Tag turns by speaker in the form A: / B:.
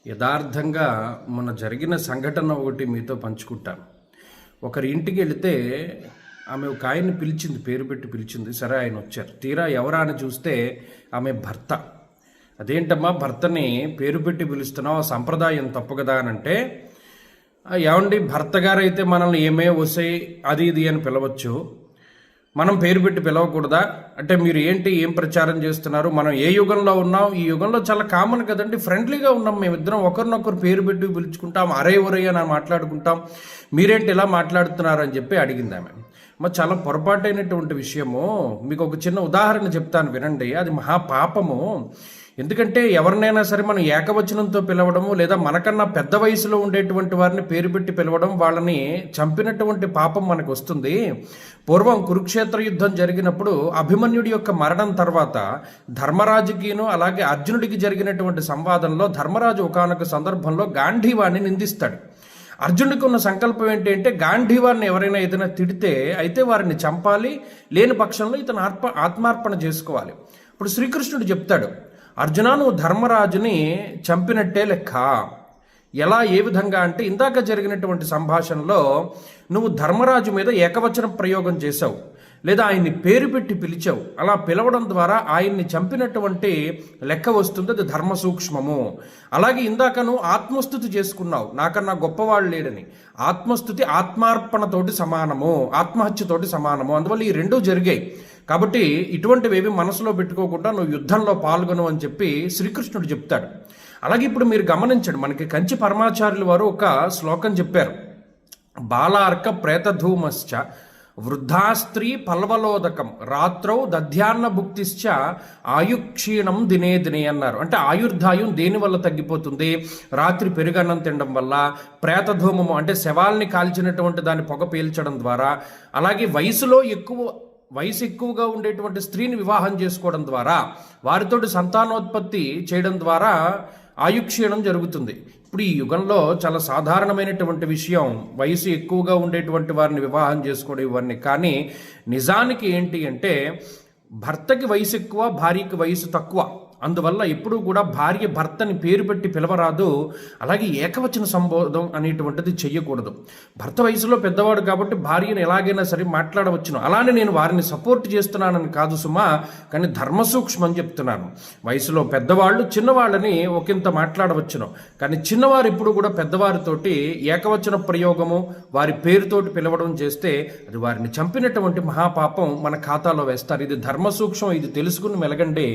A: యథార్థంగా మన జరిగిన సంఘటన ఒకటి మీతో పంచుకుంటాను. ఒకరి ఇంటికి వెళితే ఆమె ఒక ఆయన్ని పిలిచింది, పేరు పెట్టి పిలిచింది. సరే, ఆయన వచ్చారు. తీరా ఎవరా అని చూస్తే ఆమె భర్త. అదేంటమ్మా భర్తని పేరు పెట్టి పిలుస్తున్నావు, ఆ సంప్రదాయం తప్పు కదా అని అంటే, ఏమండి భర్త గారు అయితే మనల్ని ఏమే వసే అది ఇది అని పిలవచ్చు, మనం పేరు పెట్టి పిలవకూడదా అంటే మీరు ఏంటి, ఏం ప్రచారం చేస్తున్నారు, మనం ఏ యుగంలో ఉన్నాం, ఈ యుగంలో చాలా కామన్ కదండి, ఫ్రెండ్లీగా ఉన్నాం మేమిద్దరం, ఒకరినొకరు పేరు పెట్టి పిలుచుకుంటాం, అరే ఒరే అని మాట్లాడుకుంటాం, మీరేంటి ఇలా మాట్లాడుతున్నారు అని చెప్పి అడిగింది ఆమె. మరి చాలా పొరపాటైనటువంటి విషయము. మీకు ఒక చిన్న ఉదాహరణ చెప్తాను వినండి. అది మహాపాపము. ఎందుకంటే ఎవరినైనా సరే మనం ఏకవచనంతో పిలవడము, లేదా మనకన్నా పెద్ద వయసులో ఉండేటువంటి వారిని పేరు పెట్టి పిలవడం, వాళ్ళని చంపినటువంటి పాపం మనకు వస్తుంది. పూర్వం కురుక్షేత్ర యుద్ధం జరిగినప్పుడు అభిమన్యుడి యొక్క మరణం తర్వాత ధర్మరాజుకిను అలాగే అర్జునుడికి జరిగినటువంటి సంవాదంలో ధర్మరాజు ఒకానొక సందర్భంలో గాంధీవాన్ని నిందిస్తాడు. అర్జునుడికి ఉన్న సంకల్పం ఏంటి అంటే, గాంధీవాన్ని ఎవరైనా ఏదైనా తిడితే అయితే వారిని చంపాలి, లేని పక్షంలో ఇతను ఆత్మార్పణ చేసుకోవాలి. ఇప్పుడు శ్రీకృష్ణుడు చెప్తాడు, అర్జున నువ్వు ధర్మరాజుని చంపినట్టే లెక్క. ఎలా, ఏ విధంగా అంటే, ఇందాక జరిగినటువంటి సంభాషణలో నువ్వు ధర్మరాజు మీద ఏకవచన ప్రయోగం చేశావు, లేదా ఆయన్ని పేరు పెట్టి పిలిచావు. అలా పిలవడం ద్వారా ఆయన్ని చంపినటువంటి లెక్క వస్తుంది, అది ధర్మ సూక్ష్మము. అలాగే ఇందాక నువ్వు ఆత్మస్థుతి చేసుకున్నావు, నాకన్నా గొప్పవాళ్ళు లేడని. ఆత్మస్థుతి ఆత్మార్పణతోటి సమానము, ఆత్మహత్యతోటి సమానము. అందువల్ల ఈ రెండూ జరిగాయి. కాబట్టి ఇటువంటివేవి మనసులో పెట్టుకోకుండా నువ్వు యుద్ధంలో పాల్గొను అని చెప్పి శ్రీకృష్ణుడు చెప్తాడు. అలాగే ఇప్పుడు మీరు గమనించండి, మనకి కంచి పరమాచార్యులు వారు ఒక శ్లోకం చెప్పారు. బాలార్క ప్రేతధూమశ్చ వృద్ధాస్త్రీ పల్వలోదకం రాత్రౌ దధ్యాన్న భుక్తిశ్చ ఆయుక్షీణం దినే దినే అన్నారు. అంటే ఆయుర్దాయం దేనివల్ల తగ్గిపోతుంది? రాత్రి పెరుగన్నం తినడం వల్ల, ప్రేతధూమము అంటే శవాల్ని కాల్చినటువంటి దాన్ని పొగ పీల్చడం ద్వారా, అలాగే వయసు ఎక్కువగా ఉండేటువంటి స్త్రీని వివాహం చేసుకోవడం ద్వారా, వారితోటి సంతానోత్పత్తి చేయడం ద్వారా ఆయుక్షీణం జరుగుతుంది. ఇప్పుడు ఈ యుగంలో చాలా సాధారణమైనటువంటి విషయం వయసు ఎక్కువగా ఉండేటువంటి వారిని వివాహం చేసుకోవడం ఇవన్నీ. కానీ నిజానికి ఏంటి అంటే, భర్తకి వయసు ఎక్కువ, భార్యకి వయసు తక్కువ. అందువల్ల ఎప్పుడూ కూడా భార్య భర్తని పేరు పెట్టి పిలవరాదు. అలాగే ఏకవచన సంబోధం అనేటువంటిది చెయ్యకూడదు. భర్త వయసులో పెద్దవాడు కాబట్టి భార్యను ఎలాగైనా సరే మాట్లాడవచ్చును. అలానే నేను వారిని సపోర్ట్ చేస్తున్నానని కాదు సుమా, కానీ ధర్మసూక్ష్మం చెప్తున్నాను. వయసులో పెద్దవాళ్ళు చిన్నవాళ్ళని ఒకంత మాట్లాడవచ్చును, కానీ చిన్నవారు ఎప్పుడు కూడా పెద్దవారితోటి ఏకవచన ప్రయోగము, వారి పేరుతోటి పిలవడం చేస్తే అది వారిని చంపినటువంటి మహాపాపం మన ఖాతాలో వేస్తారు. ఇది ధర్మసూక్ష్మం, ఇది తెలుసుకుని మెలగండి.